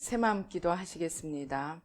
새마음 기도 하시겠습니다.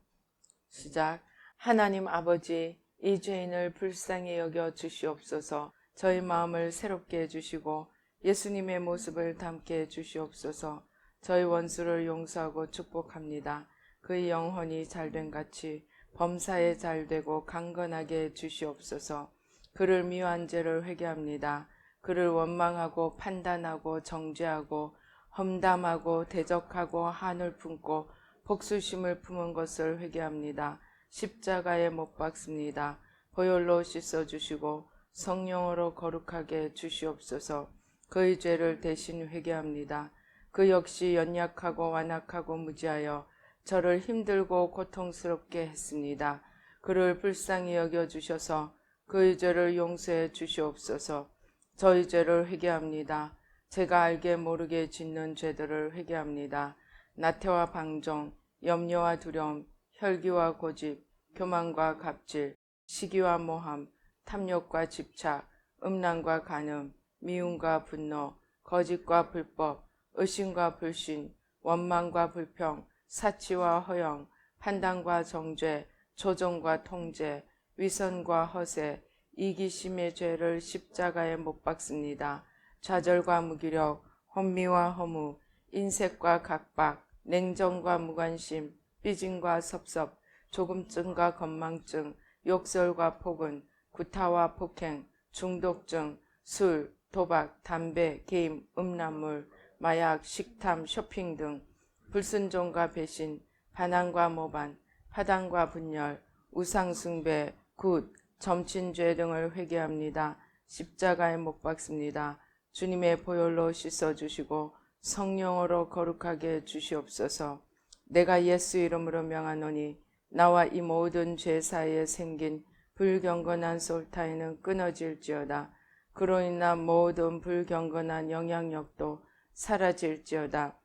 시작. 하나님 아버지, 이 죄인을 불쌍히 여겨 주시옵소서. 저희 마음을 새롭게 해주시고 예수님의 모습을 담게 해주시옵소서. 저희 원수를 용서하고 축복합니다. 그의 영혼이 잘된 같이 범사에 잘되고 강건하게 해주시옵소서. 그를 미워한 죄를 회개합니다. 그를 원망하고 판단하고 정죄하고 험담하고 대적하고 한을 품고 복수심을 품은 것을 회개합니다. 십자가에 못 박습니다. 보혈로 씻어주시고 성령으로 거룩하게 주시옵소서. 그의 죄를 대신 회개합니다. 그 역시 연약하고 완악하고 무지하여 저를 힘들고 고통스럽게 했습니다. 그를 불쌍히 여겨주셔서 그의 죄를 용서해 주시옵소서. 저희 죄를 회개합니다. 제가 알게 모르게 짓는 죄들을 회개합니다. 나태와 방종, 염려와 두려움, 혈기와 고집, 교만과 갑질, 시기와 모함, 탐욕과 집착, 음란과 간음, 미움과 분노, 거짓과 불법, 의심과 불신, 원망과 불평, 사치와 허영, 판단과 정죄, 조종과 통제, 위선과 허세, 이기심의 죄를 십자가에 못 박습니다. 좌절과 무기력, 혼미와 허무, 인색과 각박, 냉정과 무관심, 삐짐과 섭섭, 조금증과 건망증, 욕설과 폭언, 구타와 폭행, 중독증, 술, 도박, 담배, 게임, 음란물, 마약, 식탐, 쇼핑 등 불순종과 배신, 반항과 모반, 파당과 분열, 우상숭배, 굿, 점친죄 등을 회개합니다. 십자가에 못 박습니다. 주님의 보혈로 씻어주시고 성령으로 거룩하게 해주시옵소서. 내가 예수 이름으로 명하노니 나와 이 모든 죄 사이에 생긴 불경건한 솔타이는 끊어질지어다. 그로 인한 모든 불경건한 영향력도 사라질지어다.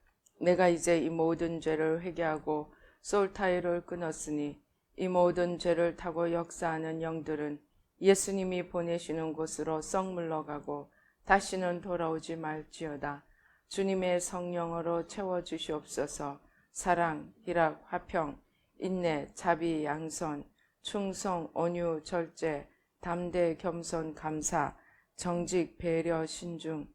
내가 이제 이 모든 죄를 회개하고 솔타이를 끊었으니 이 모든 죄를 타고 역사하는 영들은 예수님이 보내시는 곳으로 썩 물러가고 다시는 돌아오지 말지어다. 주님의 성령으로 채워주시옵소서. 사랑, 희락, 화평, 인내, 자비, 양선, 충성, 온유, 절제, 담대, 겸손, 감사, 정직, 배려, 신중,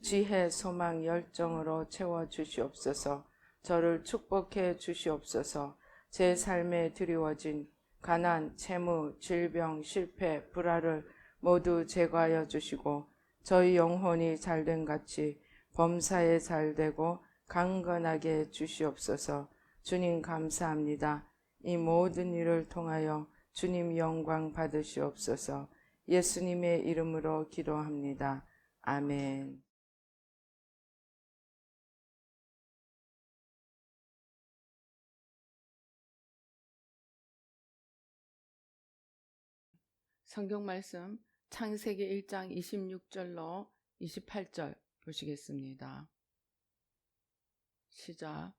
지혜, 소망, 열정으로 채워주시옵소서. 저를 축복해 주시옵소서. 제 삶에 드리워진 가난, 채무, 질병, 실패, 불화를 모두 제거하여 주시고 저희 영혼이 잘된 같이 범사에 잘되고 강건하게 주시옵소서. 주님 감사합니다. 이 모든 일을 통하여 주님 영광 받으시옵소서. 예수님의 이름으로 기도합니다. 아멘. 성경 말씀 창세기 1장 26절로 28절 보시겠습니다. 시작.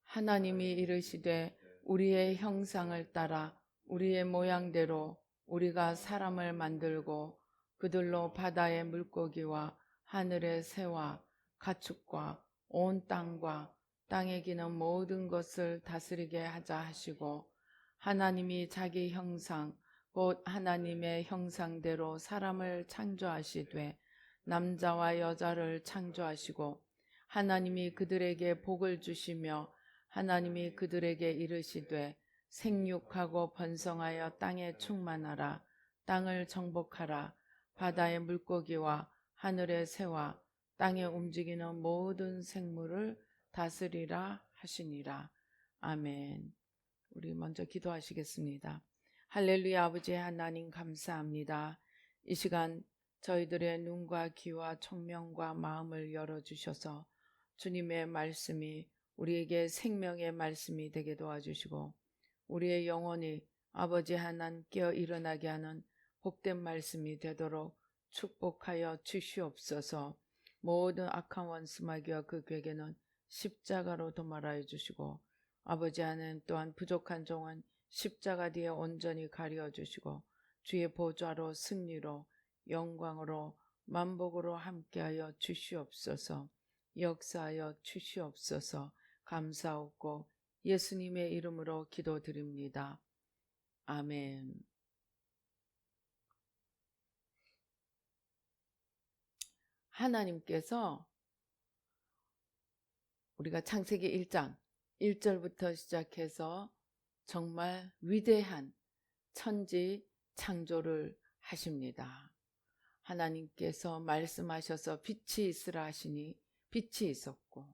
하나님이 이르시되 우리의 형상을 따라 우리의 모양대로 우리가 사람을 만들고 그들로 바다의 물고기와 하늘의 새와 가축과 온 땅과 땅에 기는 모든 것을 다스리게 하자 하시고 하나님이 자기 형상 곧 하나님의 형상대로 사람을 창조하시되 남자와 여자를 창조하시고 하나님이 그들에게 복을 주시며 하나님이 그들에게 이르시되 생육하고 번성하여 땅에 충만하라. 땅을 정복하라. 바다의 물고기와 하늘의 새와 땅에 움직이는 모든 생물을 다스리라 하시니라. 아멘. 우리 먼저 기도하시겠습니다. 할렐루야. 아버지 하나님 감사합니다. 이 시간 저희들의 눈과 귀와 청명과 마음을 열어주셔서 주님의 말씀이 우리에게 생명의 말씀이 되게 도와주시고 우리의 영혼이 아버지 하나님 깨어 일어나게 하는 복된 말씀이 되도록 축복하여 주시옵소서. 모든 악한 원수마귀와 그 괴계는 십자가로 도말하여 주시고 아버지 하나님 또한 부족한 종은 십자가 뒤에 온전히 가려 주시고 주의 보좌로 승리로 영광으로 만복으로 함께하여 주시옵소서. 역사하여 주시옵소서. 감사하고 예수님의 이름으로 기도드립니다. 아멘. 하나님께서 우리가 창세기 1장 1절부터 시작해서 정말 위대한 천지 창조를 하십니다. 하나님께서 말씀하셔서 빛이 있으라 하시니 빛이 있었고,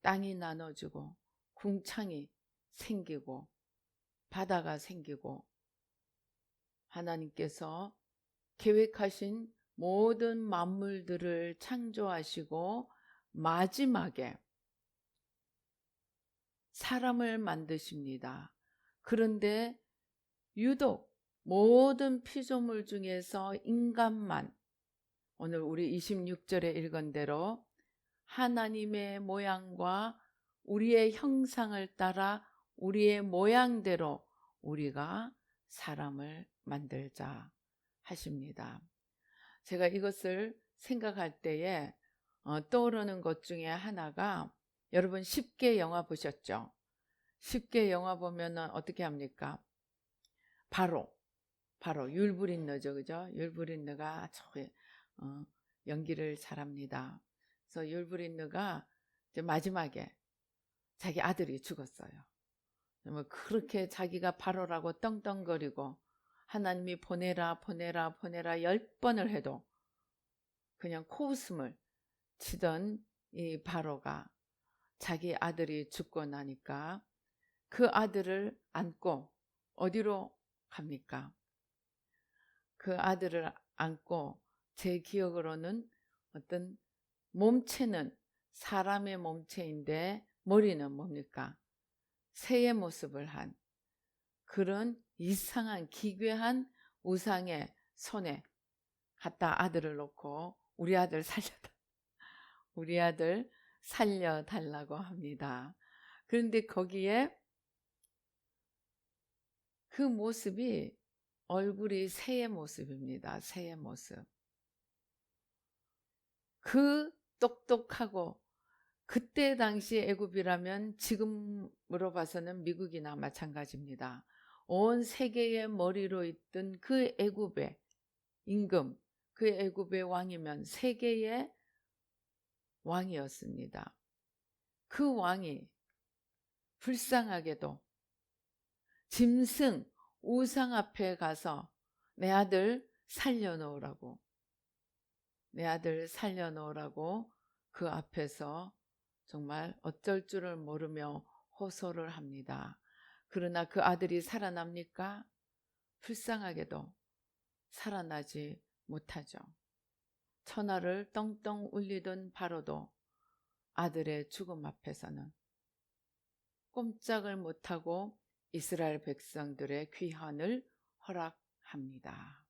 땅이 나눠지고 궁창이 생기고 바다가 생기고, 하나님께서 계획하신 모든 만물들을 창조하시고 마지막에 사람을 만드십니다. 그런데 유독 모든 피조물 중에서 인간만, 오늘 우리 26절에 읽은 대로 하나님의 모양과 우리의 형상을 따라 우리의 모양대로 우리가 사람을 만들자 하십니다. 제가 이것을 생각할 때에 떠오르는 것 중에 하나가, 여러분 10개 영화 보셨죠? 10개 영화 보면은 어떻게 합니까? 바로 율브린너죠, 그죠? 율브린너가 연기를 잘합니다. 그래서 율브린너가 이제 마지막에 자기 아들이 죽었어요. 그렇게 자기가 바로라고 떵떵거리고 하나님이 보내라 10번을 해도 그냥 코웃음을 치던 이 바로가 자기 아들이 죽고 나니까 그 아들을 안고 어디로 갑니까? 그 아들을 안고, 제 기억으로는 어떤 몸체는 사람의 몸체인데 머리는 뭡니까? 새의 모습을 한 그런 이상한 기괴한 우상의 손에 갖다 아들을 놓고 우리 아들 살려달라고 합니다. 그런데 거기에 그 모습이, 얼굴이 새의 모습입니다. 새의 모습. 그 똑똑하고, 그때 당시 애굽이라면 지금으로 봐서는 미국이나 마찬가지입니다. 온 세계의 머리로 있던 그 애굽의 임금, 그 애굽의 왕이면 세계의 왕이었습니다. 그 왕이 불쌍하게도 짐승 우상 앞에 가서 내 아들 살려놓으라고 그 앞에서 정말 어쩔 줄을 모르며 호소를 합니다. 그러나 그 아들이 살아납니까? 불쌍하게도 살아나지 못하죠. 천하를 떵떵 울리던 바로도 아들의 죽음 앞에서는 꼼짝을 못하고 이스라엘 백성들의 귀환을 허락합니다.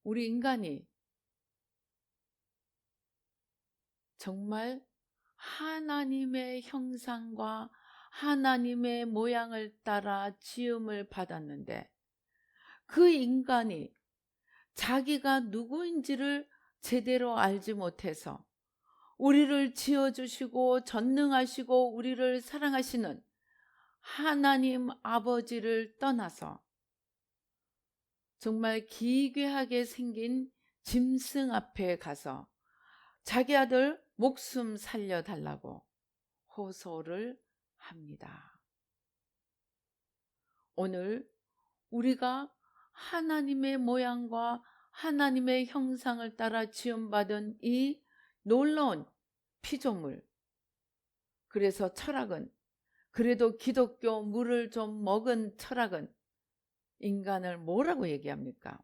우리 인간이 정말 하나님의 형상과 하나님의 모양을 따라 지음을 받았는데, 그 인간이 자기가 누구인지를 제대로 알지 못해서 우리를 지어주시고 전능하시고 우리를 사랑하시는 하나님 아버지를 떠나서 정말 기괴하게 생긴 짐승 앞에 가서 자기 아들 목숨 살려달라고 호소를 합니다. 오늘 우리가 하나님의 모양과 하나님의 형상을 따라 지음받은 이 놀라운 피조물, 그래서 철학은, 그래도 기독교 물을 좀 먹은 철학은 인간을 뭐라고 얘기합니까?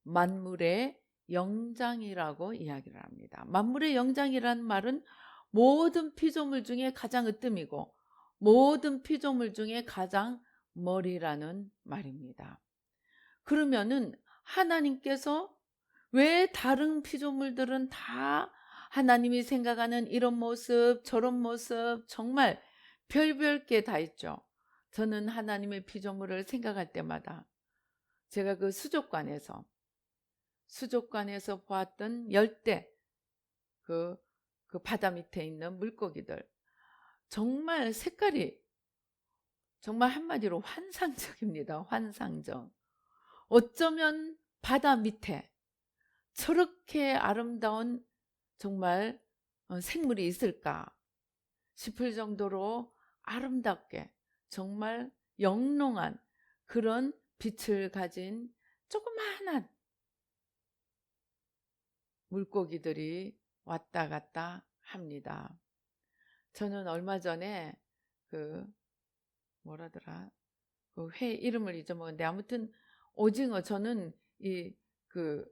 만물의 영장이라고 이야기를 합니다. 만물의 영장이라는 말은 모든 피조물 중에 가장 으뜸이고 모든 피조물 중에 가장 머리라는 말입니다. 그러면은 하나님께서 왜 다른 피조물들은 다 하나님이 생각하는 이런 모습 저런 모습 정말 별별 게 다 있죠. 저는 하나님의 피조물을 생각할 때마다 제가 그 수족관에서 보았던 열대 그 그 바다 밑에 있는 물고기들, 정말 색깔이 정말 한마디로 환상적입니다. 환상적. 어쩌면 바다 밑에 저렇게 아름다운 정말 생물이 있을까 싶을 정도로 아름답게 정말 영롱한 그런 빛을 가진 조그마한 물고기들이 왔다 갔다 합니다. 저는 얼마 전에 그 뭐라더라, 그 회 이름을 잊어먹었는데, 아무튼 오징어, 저는 이 그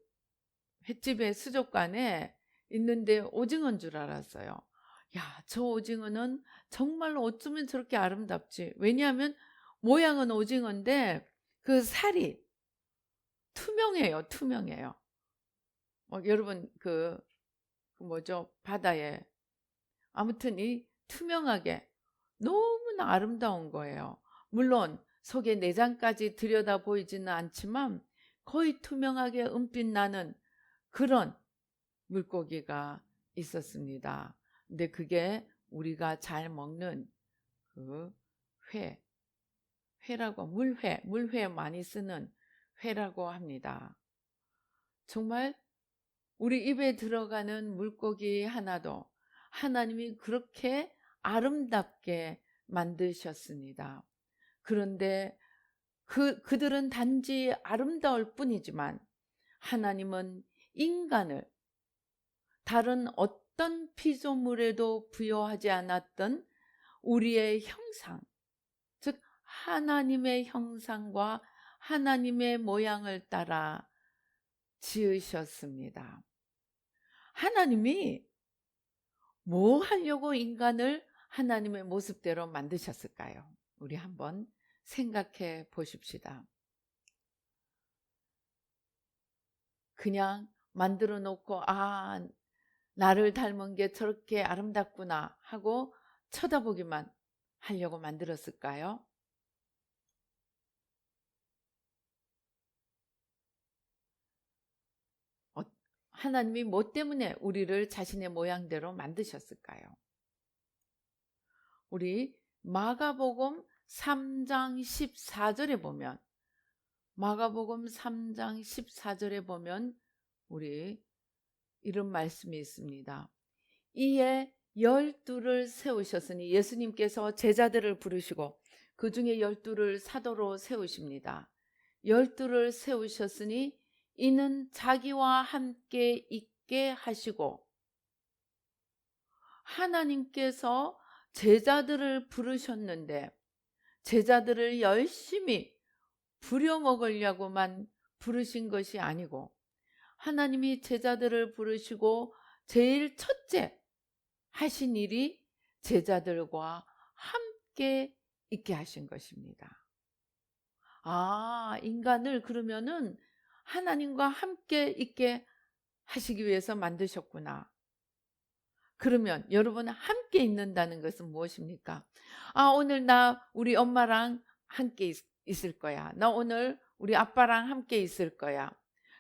횟집의 수족관에 있는데 오징어인 줄 알았어요. 야, 저 오징어는 정말로 어쩌면 저렇게 아름답지. 왜냐하면 모양은 오징어인데 그 살이 투명해요. 투명해요. 여러분 그 뭐죠? 바다에 아무튼 이 투명하게 너무나 아름다운 거예요. 물론 속에 내장까지 들여다 보이지는 않지만 거의 투명하게 은빛 나는 그런 물고기가 있었습니다. 근데 그게 우리가 잘 먹는 그 회라고, 물회 많이 쓰는 회라고 합니다. 정말 우리 입에 들어가는 물고기 하나도 하나님이 그렇게 아름답게 만드셨습니다. 그런데 그들은 단지 아름다울 뿐이지만 하나님은 인간을 다른 어떤 피조물에도 부여하지 않았던 우리의 형상, 즉 하나님의 형상과 하나님의 모양을 따라 지으셨습니다. 하나님이 뭐 하려고 인간을 하나님의 모습대로 만드셨을까요? 우리 한번 생각해 보십시다. 그냥 만들어 놓고 나를 닮은 게 저렇게 아름답구나 하고 쳐다보기만 하려고 만들었을까요? 하나님이 뭐 때문에 우리를 자신의 모양대로 만드셨을까요? 우리 마가복음 3장 14절에 보면, 마가복음 3장 14절에 보면 우리 이런 말씀이 있습니다. 이에 12를 세우셨으니, 예수님께서 제자들을 부르시고 그 중에 12를 사도로 세우십니다. 12를 세우셨으니 이는 자기와 함께 있게 하시고, 하나님께서 제자들을 부르셨는데 제자들을 열심히 부려먹으려고만 부르신 것이 아니고, 하나님이 제자들을 부르시고 제일 첫째 하신 일이 제자들과 함께 있게 하신 것입니다. 인간을 그러면은 하나님과 함께 있게 하시기 위해서 만드셨구나. 그러면 여러분, 함께 있는다는 것은 무엇입니까? 오늘 나 우리 엄마랑 함께 있을 거야. 나 오늘 우리 아빠랑 함께 있을 거야.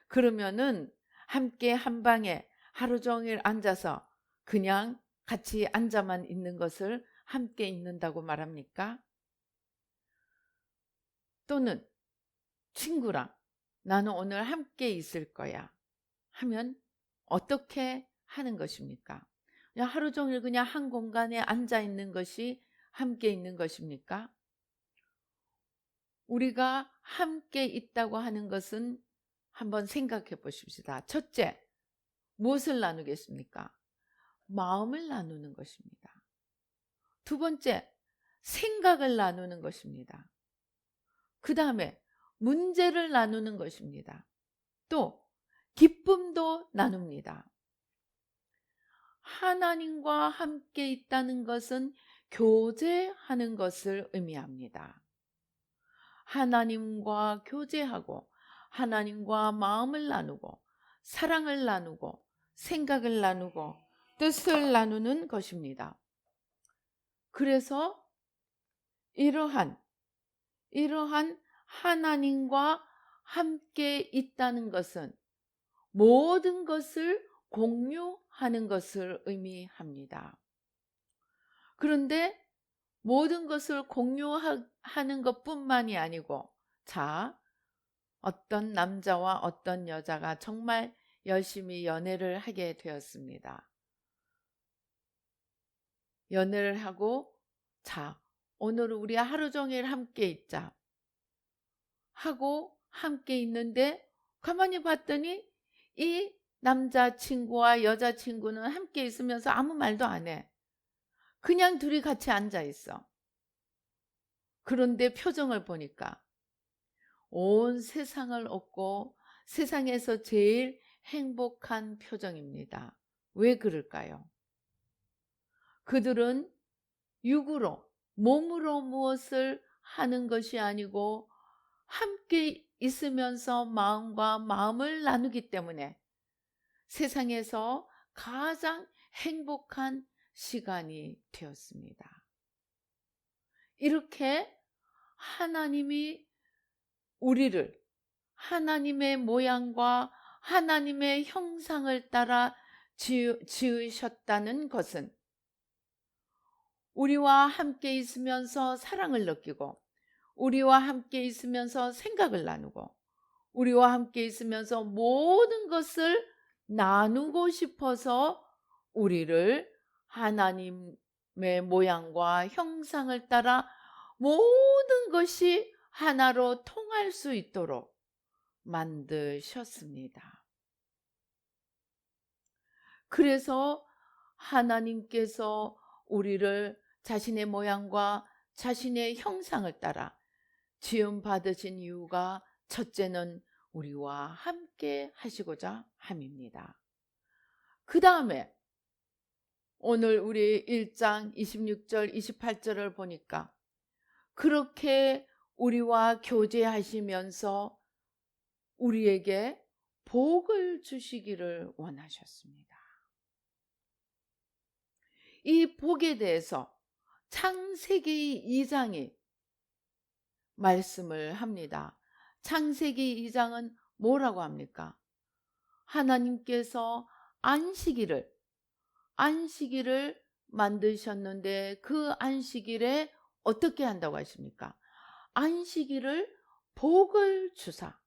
그러면은 함께 한 방에 하루 종일 앉아서 그냥 같이 앉아만 있는 것을 함께 있는다고 말합니까? 또는 친구랑 나는 오늘 함께 있을 거야 하면 어떻게 하는 것입니까? 그냥 하루 종일 그냥 한 공간에 앉아 있는 것이 함께 있는 것입니까? 우리가 함께 있다고 하는 것은 한번 생각해 보십시다. 첫째, 무엇을 나누겠습니까? 마음을 나누는 것입니다. 두 번째, 생각을 나누는 것입니다. 그 다음에 문제를 나누는 것입니다. 또 기쁨도 나눕니다. 하나님과 함께 있다는 것은 교제하는 것을 의미합니다. 하나님과 교제하고 하나님과 마음을 나누고 사랑을 나누고 생각을 나누고 뜻을 나누는 것입니다. 그래서 이러한 하나님과 함께 있다는 것은 모든 것을 공유하는 것을 의미합니다. 그런데 모든 것을 공유하는 것뿐만이 아니고, 자, 어떤 남자와 어떤 여자가 정말 열심히 연애를 하게 되었습니다. 연애를 하고, 자, 오늘 우리 하루 종일 함께 있자 하고 함께 있는데, 가만히 봤더니 이 남자친구와 여자친구는 함께 있으면서 아무 말도 안 해. 그냥 둘이 같이 앉아 있어. 그런데 표정을 보니까 온 세상을 얻고 세상에서 제일 행복한 표정입니다. 왜 그럴까요? 그들은 육으로, 몸으로 무엇을 하는 것이 아니고 함께 있으면서 마음과 마음을 나누기 때문에 세상에서 가장 행복한 시간이 되었습니다. 이렇게 하나님이 우리를 하나님의 모양과 하나님의 형상을 따라 지으셨다는 것은 우리와 함께 있으면서 사랑을 느끼고, 우리와 함께 있으면서 생각을 나누고, 우리와 함께 있으면서 모든 것을 나누고 싶어서 우리를 하나님의 모양과 형상을 따라 모든 것이 하나로 통할 수 있도록 만드셨습니다. 그래서 하나님께서 우리를 자신의 모양과 자신의 형상을 따라 지음 받으신 이유가 첫째는 우리와 함께 하시고자 함입니다. 그 다음에 오늘 우리 1장 26절 28절을 보니까 그렇게 우리와 교제하시면서 우리에게 복을 주시기를 원하셨습니다. 이 복에 대해서 창세기 2장이 말씀을 합니다. 창세기 2장은 뭐라고 합니까? 하나님께서 안식일을 만드셨는데 그 안식일에 어떻게 한다고 하십니까? 안식일을 복을 주사.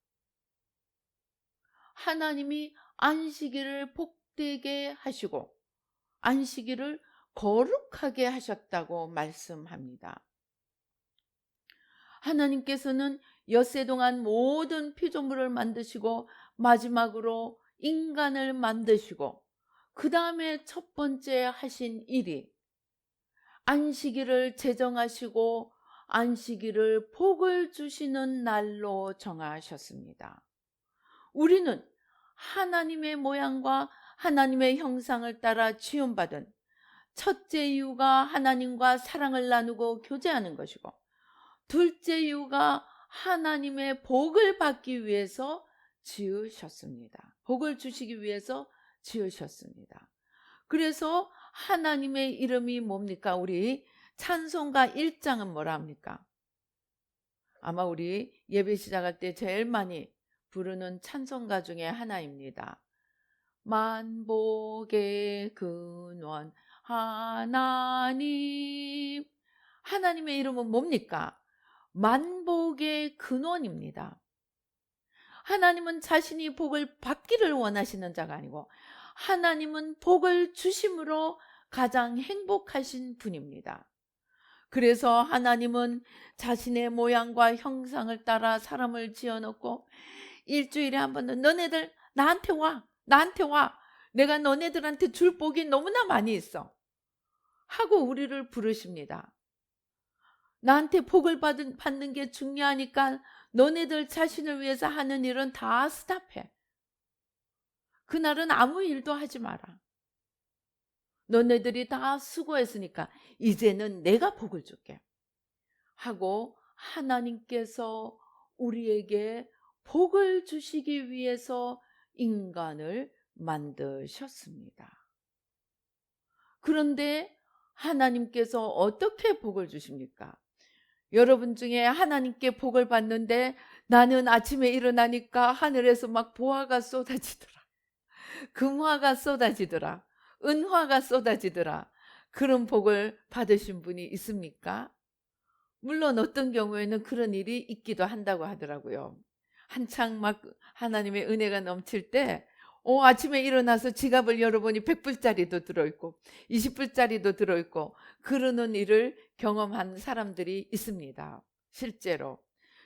하나님이 안식일을 복되게 하시고 안식일을 거룩하게 하셨다고 말씀합니다. 하나님께서는 엿새 동안 모든 피조물을 만드시고 마지막으로 인간을 만드시고 그 다음에 첫 번째 하신 일이 안식일을 제정하시고 안식일을 복을 주시는 날로 정하셨습니다. 우리는 하나님의 모양과 하나님의 형상을 따라 지음받은 첫째 이유가 하나님과 사랑을 나누고 교제하는 것이고, 둘째 이유가 하나님의 복을 받기 위해서 지으셨습니다. 복을 주시기 위해서 지으셨습니다. 그래서 하나님의 이름이 뭡니까? 우리 찬송가 1장은 뭐라 합니까? 아마 우리 예배 시작할 때 제일 많이 부르는 찬송가 중에 하나입니다. 만복의 근원 하나님. 하나님의 이름은 뭡니까? 만복의 근원입니다. 하나님은 자신이 복을 받기를 원하시는 자가 아니고 하나님은 복을 주심으로 가장 행복하신 분입니다. 그래서 하나님은 자신의 모양과 형상을 따라 사람을 지어놓고 일주일에 한 번은 너네들 나한테 와. 내가 너네들한테 줄 복이 너무나 많이 있어. 하고 우리를 부르십니다. 나한테 복을 받는 게 중요하니까 너네들 자신을 위해서 하는 일은 다 스탑해. 그날은 아무 일도 하지 마라. 너네들이 다 수고했으니까 이제는 내가 복을 줄게. 하고 하나님께서 우리에게 복을 주시기 위해서 인간을 만드셨습니다. 그런데 하나님께서 어떻게 복을 주십니까? 여러분 중에 하나님께 복을 받는데 나는 아침에 일어나니까 하늘에서 막 보화가 쏟아지더라. 금화가 쏟아지더라. 은화가 쏟아지더라. 그런 복을 받으신 분이 있습니까? 물론 어떤 경우에는 그런 일이 있기도 한다고 하더라고요. 한창 막 하나님의 은혜가 넘칠 때 아침에 일어나서 지갑을 열어보니 100불짜리도 들어있고 20불짜리도 들어있고 그러는 일을 경험한 사람들이 있습니다. 실제로.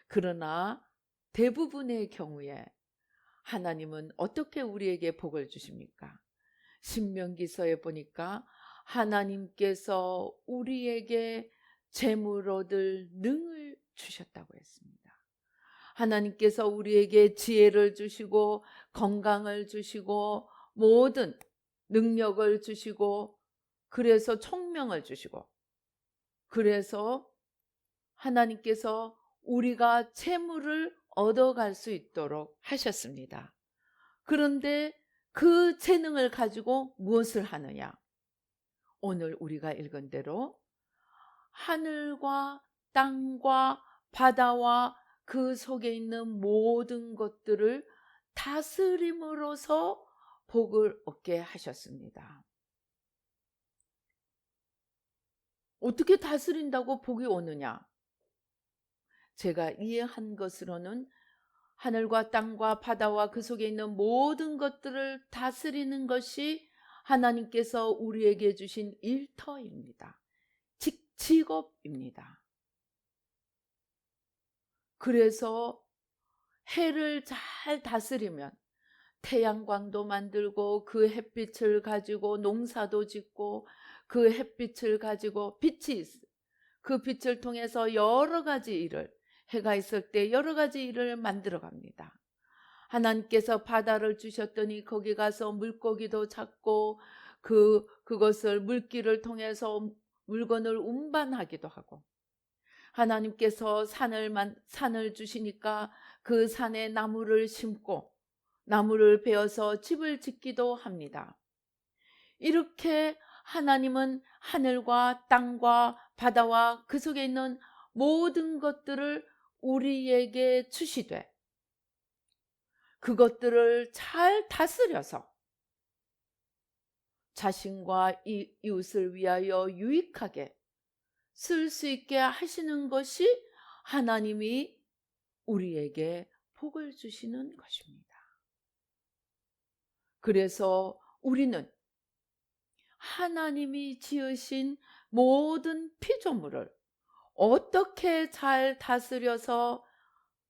그러나 대부분의 경우에 하나님은 어떻게 우리에게 복을 주십니까? 신명기서에 보니까 하나님께서 우리에게 재물 얻을 능을 주셨다고 했습니다. 하나님께서 우리에게 지혜를 주시고 건강을 주시고 모든 능력을 주시고 그래서 총명을 주시고 그래서 하나님께서 우리가 재물을 얻어갈 수 있도록 하셨습니다. 그런데 그 재능을 가지고 무엇을 하느냐? 오늘 우리가 읽은 대로 하늘과 땅과 바다와 그 속에 있는 모든 것들을 다스림으로써 복을 얻게 하셨습니다. 어떻게 다스린다고 복이 오느냐? 제가 이해한 것으로는 하늘과 땅과 바다와 그 속에 있는 모든 것들을 다스리는 것이 하나님께서 우리에게 주신 일터입니다. 직업입니다. 그래서 해를 잘 다스리면 태양광도 만들고 그 햇빛을 가지고 농사도 짓고 그 햇빛을 가지고 그 빛을 통해서 여러 가지 일을 해가 있을 때 여러 가지 일을 만들어 갑니다. 하나님께서 바다를 주셨더니 거기 가서 물고기도 잡고 그것을 물길을 통해서 물건을 운반하기도 하고 하나님께서 산을 주시니까 그 산에 나무를 심고 나무를 베어서 집을 짓기도 합니다. 이렇게 하나님은 하늘과 땅과 바다와 그 속에 있는 모든 것들을 우리에게 주시되 그것들을 잘 다스려서 자신과 이웃을 위하여 유익하게 쓸 수 있게 하시는 것이 하나님이 우리에게 복을 주시는 것입니다. 그래서 우리는 하나님이 지으신 모든 피조물을 어떻게 잘 다스려서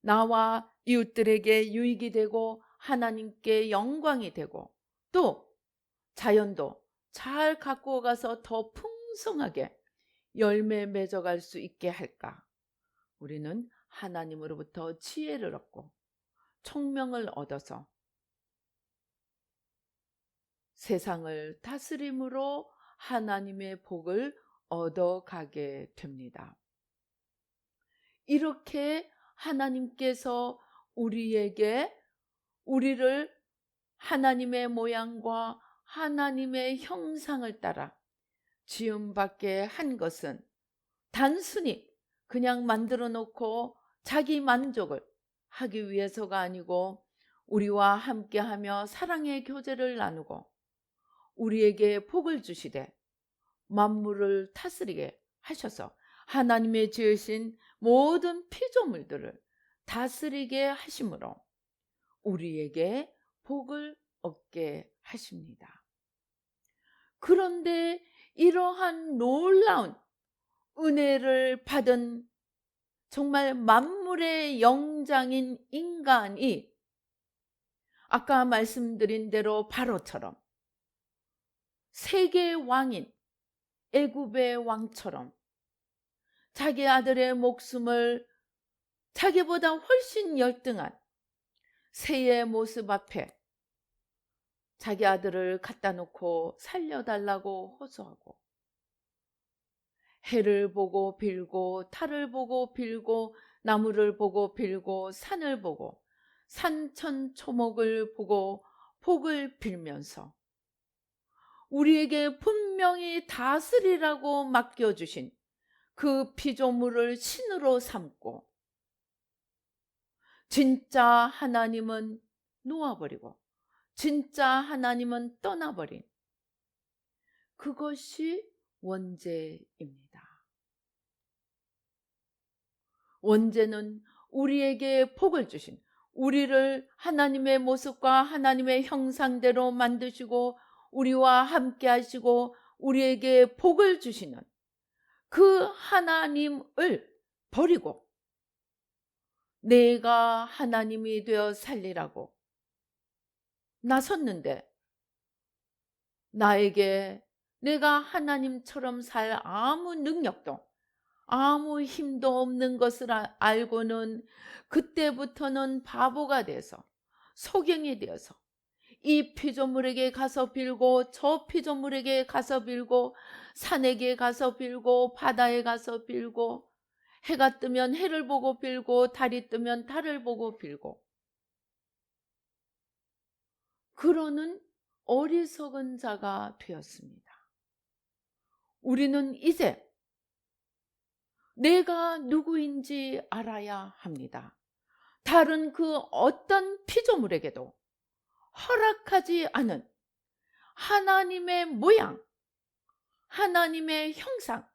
나와 이웃들에게 유익이 되고 하나님께 영광이 되고 또 자연도 잘 가꾸어 가서 더 풍성하게 열매 맺어갈 수 있게 할까? 우리는 하나님으로부터 지혜를 얻고 총명을 얻어서 세상을 다스림으로 하나님의 복을 얻어가게 됩니다. 이렇게 하나님께서 우리를 하나님의 모양과 하나님의 형상을 따라 지음받게 한 것은 단순히 그냥 만들어 놓고 자기 만족을 하기 위해서가 아니고 우리와 함께하며 사랑의 교제를 나누고 우리에게 복을 주시되 만물을 다스리게 하셔서 하나님의 지으신 모든 피조물들을 다스리게 하심으로 우리에게 복을 얻게 하십니다. 그런데 이러한 놀라운 은혜를 받은 정말 만물의 영장인 인간이 아까 말씀드린 대로 바로처럼 세계의 왕인 애굽의 왕처럼 자기 아들의 목숨을 자기보다 훨씬 열등한 새의 모습 앞에 자기 아들을 갖다 놓고 살려달라고 호소하고 해를 보고 빌고 달을 보고 빌고 나무를 보고 빌고 산을 보고 산천초목을 보고 복을 빌면서 우리에게 분명히 다스리라고 맡겨주신 그 피조물을 신으로 삼고 진짜 하나님은 놓아버리고 진짜 하나님은 떠나버린 그것이 원죄입니다. 원죄는 우리에게 복을 주신, 우리를 하나님의 모습과 하나님의 형상대로 만드시고 우리와 함께 하시고 우리에게 복을 주시는 그 하나님을 버리고 내가 하나님이 되어 살리라고 나섰는데, 나에게 내가 하나님처럼 살 아무 능력도 아무 힘도 없는 것을 알고는 그때부터는 바보가 돼서 소경이 되어서 이 피조물에게 가서 빌고 저 피조물에게 가서 빌고 산에게 가서 빌고 바다에 가서 빌고 해가 뜨면 해를 보고 빌고 달이 뜨면 달을 보고 빌고 그러는 어리석은 자가 되었습니다. 우리는 이제 내가 누구인지 알아야 합니다. 다른 그 어떤 피조물에게도 허락하지 않은 하나님의 모양, 하나님의 형상.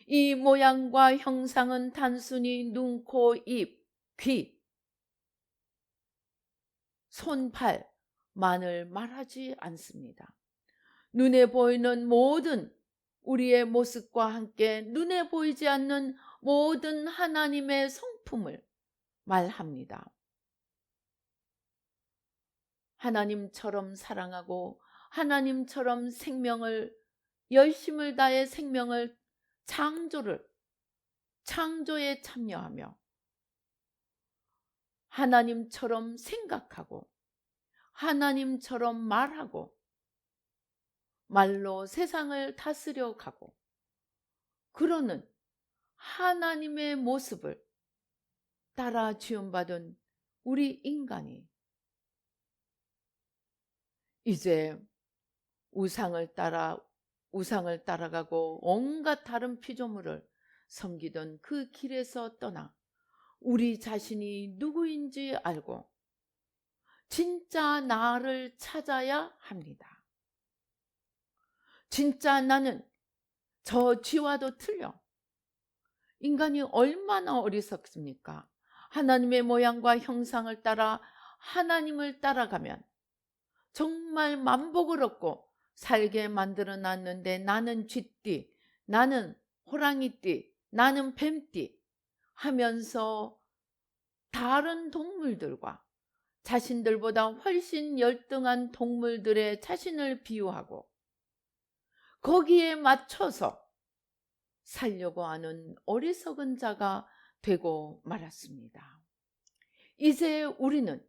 이 모양과 형상은 단순히 눈, 코, 입, 귀, 손, 발만을 말하지 않습니다. 눈에 보이는 모든 우리의 모습과 함께 눈에 보이지 않는 모든 하나님의 성품을 말합니다. 하나님처럼 사랑하고 하나님처럼 생명을, 열심을 다해 생명을 창조에 참여하며 하나님처럼 생각하고 하나님처럼 말하고 말로 세상을 다스려 가고 그러는 하나님의 모습을 따라 지음받은 우리 인간이 이제 우상을 따라가고 온갖 다른 피조물을 섬기던 그 길에서 떠나 우리 자신이 누구인지 알고 진짜 나를 찾아야 합니다. 진짜 나는 저 쥐와도 틀려. 인간이 얼마나 어리석습니까? 하나님의 모양과 형상을 따라 하나님을 따라가면 정말 만복을 얻고 살게 만들어 놨는데 나는 쥐띠, 나는 호랑이띠, 나는 뱀띠 하면서 다른 동물들과 자신들보다 훨씬 열등한 동물들의 자신을 비유하고 거기에 맞춰서 살려고 하는 어리석은 자가 되고 말았습니다. 이제 우리는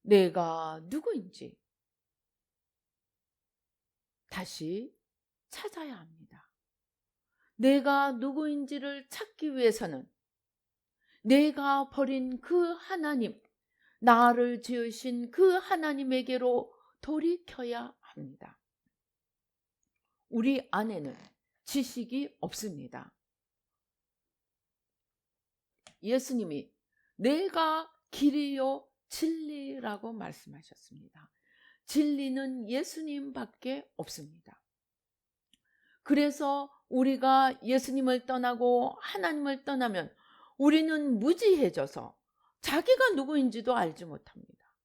내가 누구인지 다시 찾아야 합니다. 내가 누구인지를 찾기 위해서는 내가 버린 그 하나님, 나를 지으신 그 하나님에게로 돌이켜야 합니다. 우리 안에는 지식이 없습니다. 예수님이 내가 길이요 진리라고 말씀하셨습니다. 진리는 예수님밖에 없습니다. 그래서 우리가 예수님을 떠나고 하나님을 떠나면 우리는 무지해져서 자기가 누구인지도 알지 못합니다.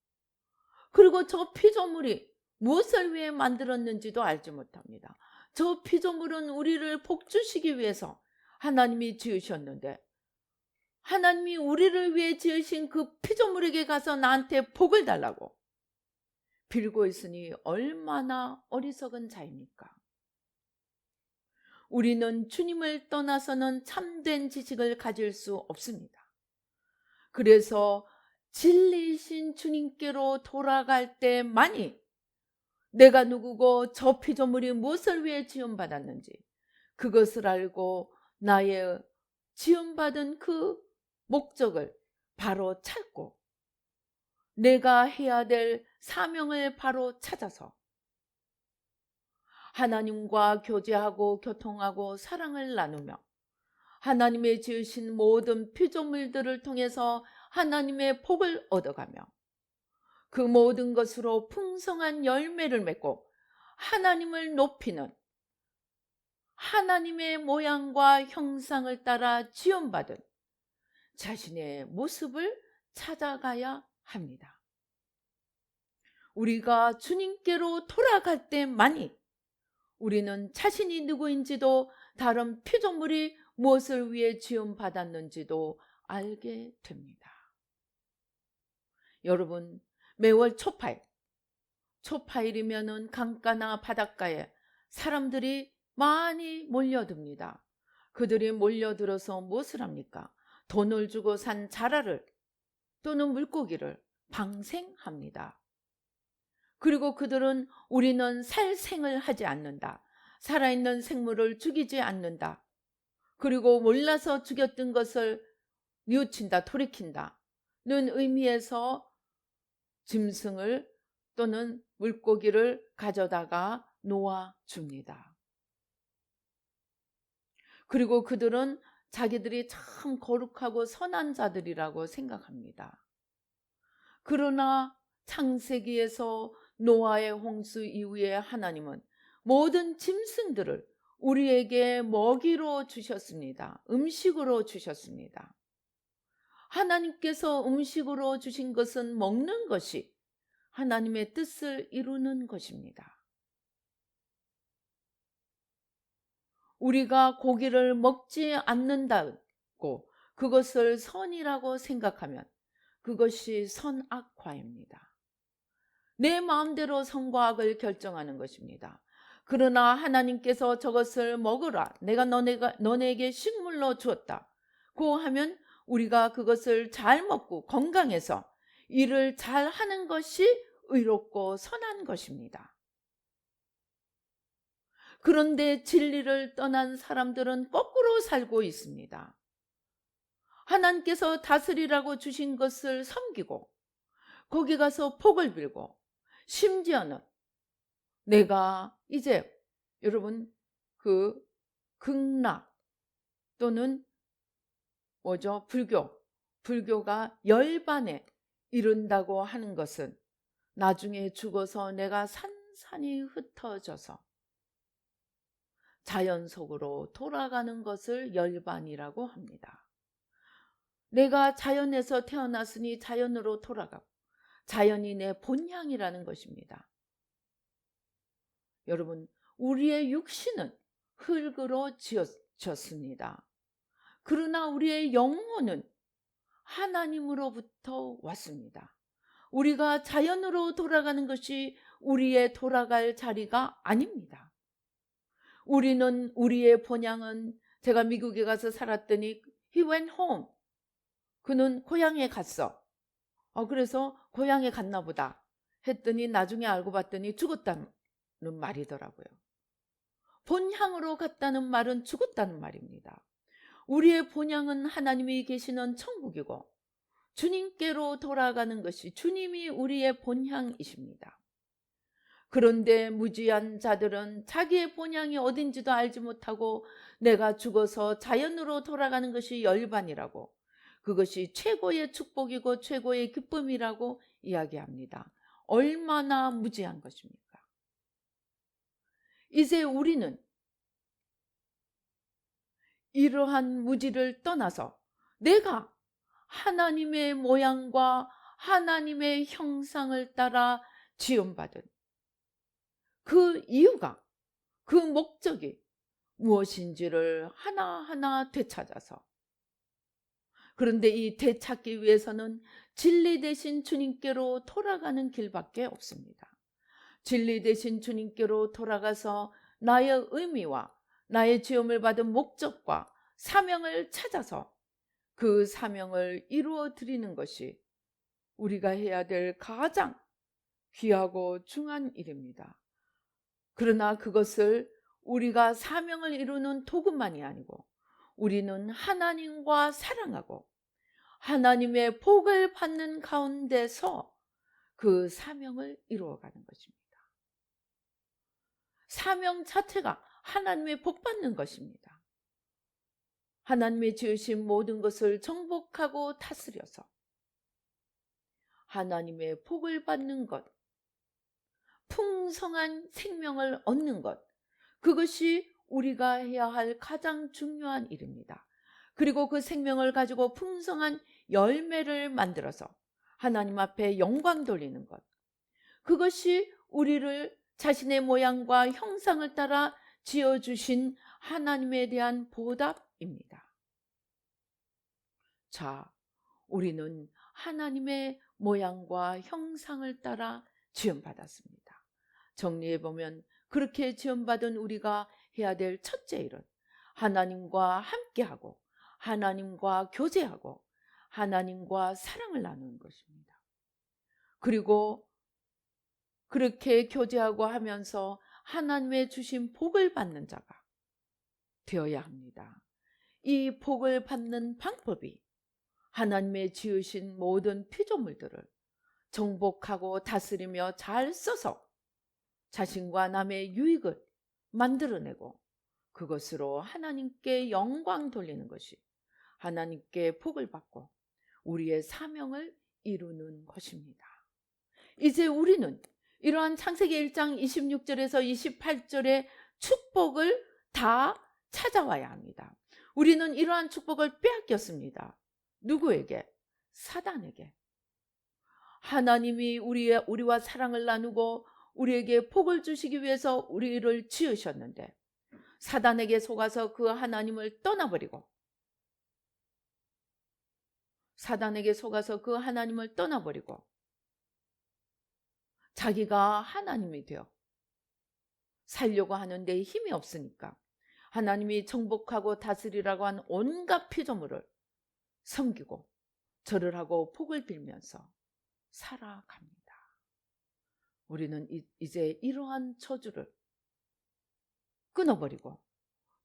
그리고 저 피조물이 무엇을 위해 만들었는지도 알지 못합니다. 저 피조물은 우리를 복주시기 위해서 하나님이 지으셨는데 하나님이 우리를 위해 지으신 그 피조물에게 가서 나한테 복을 달라고 빌고 있으니 얼마나 어리석은 자입니까? 우리는 주님을 떠나서는 참된 지식을 가질 수 없습니다. 그래서 진리이신 주님께로 돌아갈 때만이 내가 누구고 저 피조물이 무엇을 위해 지음받았는지 그것을 알고 나의 지음받은 그 목적을 바로 찾고 내가 해야 될 사명을 바로 찾아서 하나님과 교제하고 교통하고 사랑을 나누며 하나님의 지으신 모든 피조물들을 통해서 하나님의 복을 얻어가며 그 모든 것으로 풍성한 열매를 맺고 하나님을 높이는, 하나님의 모양과 형상을 따라 지음받은 자신의 모습을 찾아가야 합니다. 우리가 주님께로 돌아갈 때만이 우리는 자신이 누구인지도, 다른 피조물이 무엇을 위해 지음받았는지도 알게 됩니다. 여러분, 매월 초파일이면은 강가나 바닷가에 사람들이 많이 몰려듭니다. 그들이 몰려들어서 무엇을 합니까? 돈을 주고 산 자라를 또는 물고기를 방생합니다. 그리고 그들은 우리는 살생을 하지 않는다, 살아있는 생물을 죽이지 않는다, 그리고 몰라서 죽였던 것을 뉘우친다, 돌이킨다는 의미에서 짐승을 또는 물고기를 가져다가 놓아줍니다. 그리고 그들은 자기들이 참 거룩하고 선한 자들이라고 생각합니다. 그러나 창세기에서 노아의 홍수 이후에 하나님은 모든 짐승들을 우리에게 먹이로 주셨습니다. 음식으로 주셨습니다. 하나님께서 음식으로 주신 것은 먹는 것이 하나님의 뜻을 이루는 것입니다. 우리가 고기를 먹지 않는다고 그것을 선이라고 생각하면 그것이 선악과입니다. 내 마음대로 선과 악을 결정하는 것입니다. 그러나 하나님께서 저것을 먹으라, 내가 너네에게 식물로 주었다고 하면 우리가 그것을 잘 먹고 건강해서 일을 잘 하는 것이 의롭고 선한 것입니다. 그런데 진리를 떠난 사람들은 거꾸로 살고 있습니다. 하나님께서 다스리라고 주신 것을 섬기고 거기 가서 복을 빌고, 심지어는 내가 이제 여러분 그 극락 또는 뭐죠? 불교가 열반에 이른다고 하는 것은 나중에 죽어서 내가 산산이 흩어져서 자연 속으로 돌아가는 것을 열반이라고 합니다. 내가 자연에서 태어났으니 자연으로 돌아가고 자연이 내 본향이라는 것입니다. 여러분, 우리의 육신은 흙으로 지었습니다. 그러나 우리의 영혼은 하나님으로부터 왔습니다. 우리가 자연으로 돌아가는 것이 우리의 돌아갈 자리가 아닙니다. 우리의 본향은, 제가 미국에 가서 살았더니 he went home. 그는 고향에 갔어. 그래서 고향에 갔나 보다 했더니 나중에 알고 봤더니 죽었다는 말이더라고요. 본향으로 갔다는 말은 죽었다는 말입니다. 우리의 본향은 하나님이 계시는 천국이고 주님께로 돌아가는 것이, 주님이 우리의 본향이십니다. 그런데 무지한 자들은 자기의 본향이 어딘지도 알지 못하고 내가 죽어서 자연으로 돌아가는 것이 열반이라고, 그것이 최고의 축복이고 최고의 기쁨이라고 이야기합니다. 얼마나 무지한 것입니까? 이제 우리는 이러한 무지를 떠나서 내가 하나님의 모양과 하나님의 형상을 따라 지음받은 그 이유가, 그 목적이 무엇인지를 하나하나 되찾아서, 그런데 이 되찾기 위해서는 진리 되신 주님께로 돌아가는 길밖에 없습니다. 진리 되신 주님께로 돌아가서 나의 의미와 나의 지음을 받은 목적과 사명을 찾아서 그 사명을 이루어 드리는 것이 우리가 해야 될 가장 귀하고 중요한 일입니다. 그러나 그것을 우리가 사명을 이루는 도구만이 아니고 우리는 하나님과 사랑하고 하나님의 복을 받는 가운데서 그 사명을 이루어가는 것입니다. 사명 자체가 하나님의 복 받는 것입니다. 하나님의 지으신 모든 것을 정복하고 다스려서 하나님의 복을 받는 것, 풍성한 생명을 얻는 것, 그것이 우리가 해야 할 가장 중요한 일입니다. 그리고 그 생명을 가지고 풍성한 열매를 만들어서 하나님 앞에 영광 돌리는 것, 그것이 우리를 자신의 모양과 형상을 따라 지어주신 하나님에 대한 보답입니다. 자, 우리는 하나님의 모양과 형상을 따라 지음받았습니다. 정리해보면 그렇게 지음받은 우리가 해야 될 첫째 일은 하나님과 함께하고 하나님과 교제하고 하나님과 사랑을 나누는 것입니다. 그리고 그렇게 교제하고 하면서 하나님의 주신 복을 받는 자가 되어야 합니다. 이 복을 받는 방법이 하나님의 지으신 모든 피조물들을 정복하고 다스리며 잘 써서 자신과 남의 유익을 만들어내고 그것으로 하나님께 영광 돌리는 것이 하나님께 복을 받고 우리의 사명을 이루는 것입니다. 이제 우리는 이러한 창세기 1장 26절에서 28절의 축복을 다 찾아와야 합니다. 우리는 이러한 축복을 빼앗겼습니다. 누구에게? 사단에게. 하나님이 우리와 사랑을 나누고 우리에게 복을 주시기 위해서 우리를 지으셨는데 사단에게 속아서 그 하나님을 떠나버리고 자기가 하나님이 되어 살려고 하는데 힘이 없으니까 하나님이 정복하고 다스리라고 한 온갖 피조물을 섬기고 절을 하고 복을 빌면서 살아갑니다. 우리는 이제 이러한 저주를 끊어버리고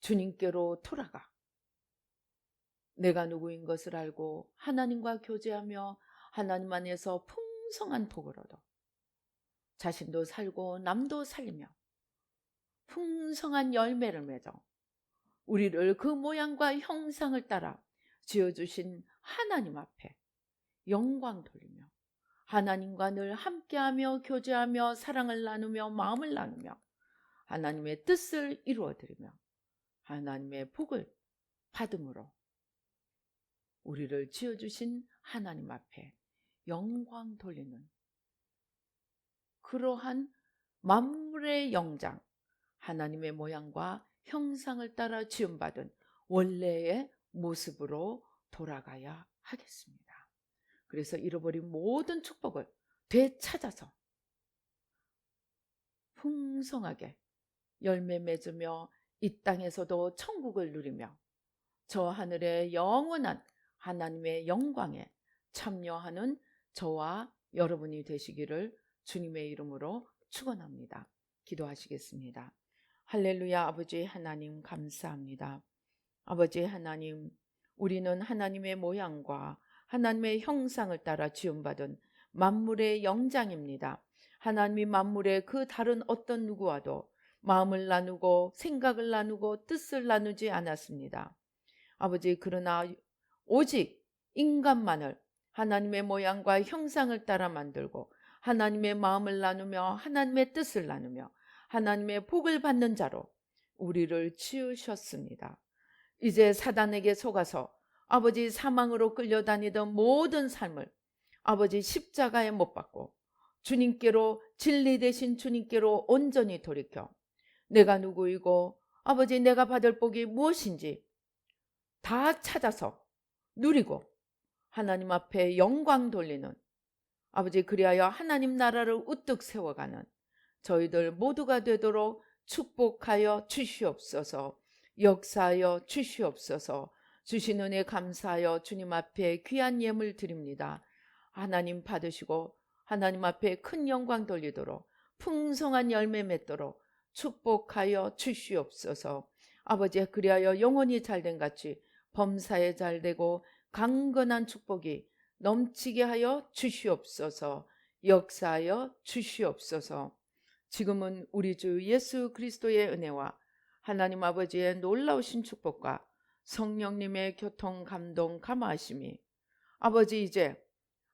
주님께로 돌아가 내가 누구인 것을 알고 하나님과 교제하며 하나님 안에서 풍성한 복을 얻어 자신도 살고 남도 살리며 풍성한 열매를 맺어 우리를 그 모양과 형상을 따라 지어주신 하나님 앞에 영광 돌리며 하나님과 늘 함께하며 교제하며 사랑을 나누며 마음을 나누며 하나님의 뜻을 이루어드리며 하나님의 복을 받음으로 우리를 지어주신 하나님 앞에 영광 돌리는 그러한 만물의 영장, 하나님의 모양과 형상을 따라 지음받은 원래의 모습으로 돌아가야 하겠습니다. 그래서 잃어버린 모든 축복을 되찾아서 풍성하게 열매 맺으며 이 땅에서도 천국을 누리며 저 하늘의 영원한 하나님의 영광에 참여하는 저와 여러분이 되시기를 주님의 이름으로 축원합니다. 기도하시겠습니다. 할렐루야. 아버지 하나님 감사합니다. 아버지 하나님, 우리는 하나님의 모양과 하나님의 형상을 따라 지음받은 만물의 영장입니다. 하나님이 만물의 그 다른 어떤 누구와도 마음을 나누고 생각을 나누고 뜻을 나누지 않았습니다. 아버지, 그러나 오직 인간만을 하나님의 모양과 형상을 따라 만들고 하나님의 마음을 나누며 하나님의 뜻을 나누며 하나님의 복을 받는 자로 우리를 지으셨습니다. 이제 사단에게 속아서 아버지 사망으로 끌려다니던 모든 삶을 아버지 십자가에 못 박고 주님께로 진리 되신 주님께로 온전히 돌이켜 내가 누구이고 아버지 내가 받을 복이 무엇인지 다 찾아서 누리고 하나님 앞에 영광 돌리는 아버지 그리하여 하나님 나라를 우뚝 세워가는 저희들 모두가 되도록 축복하여 주시옵소서. 역사하여 주시옵소서. 주신 은혜 감사하여 주님 앞에 귀한 예물 드립니다. 하나님 받으시고 하나님 앞에 큰 영광 돌리도록 풍성한 열매 맺도록 축복하여 주시옵소서. 아버지 그리하여 영혼이 잘된 같이 범사에 잘되고 강건한 축복이 넘치게 하여 주시옵소서. 역사하여 주시옵소서. 지금은 우리 주 예수 그리스도의 은혜와 하나님 아버지의 놀라우신 축복과 성령님의 교통 감동 감화하심이 아버지 이제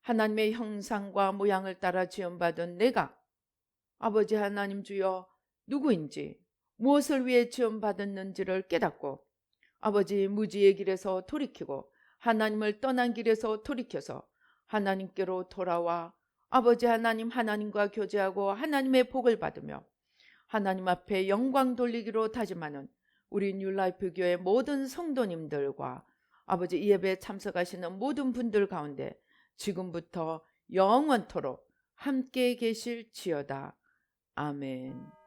하나님의 형상과 모양을 따라 지음받은 내가 아버지 하나님 주여 누구인지 무엇을 위해 지음받았는지를 깨닫고 아버지 무지의 길에서 돌이키고 하나님을 떠난 길에서 돌이켜서 하나님께로 돌아와 아버지 하나님 하나님과 교제하고 하나님의 복을 받으며 하나님 앞에 영광 돌리기로 다짐하는 우리 뉴라이프 교회 모든 성도님들과 아버지 이 예배에 참석하시는 모든 분들 가운데 지금부터 영원토록 함께 계실지어다. 아멘.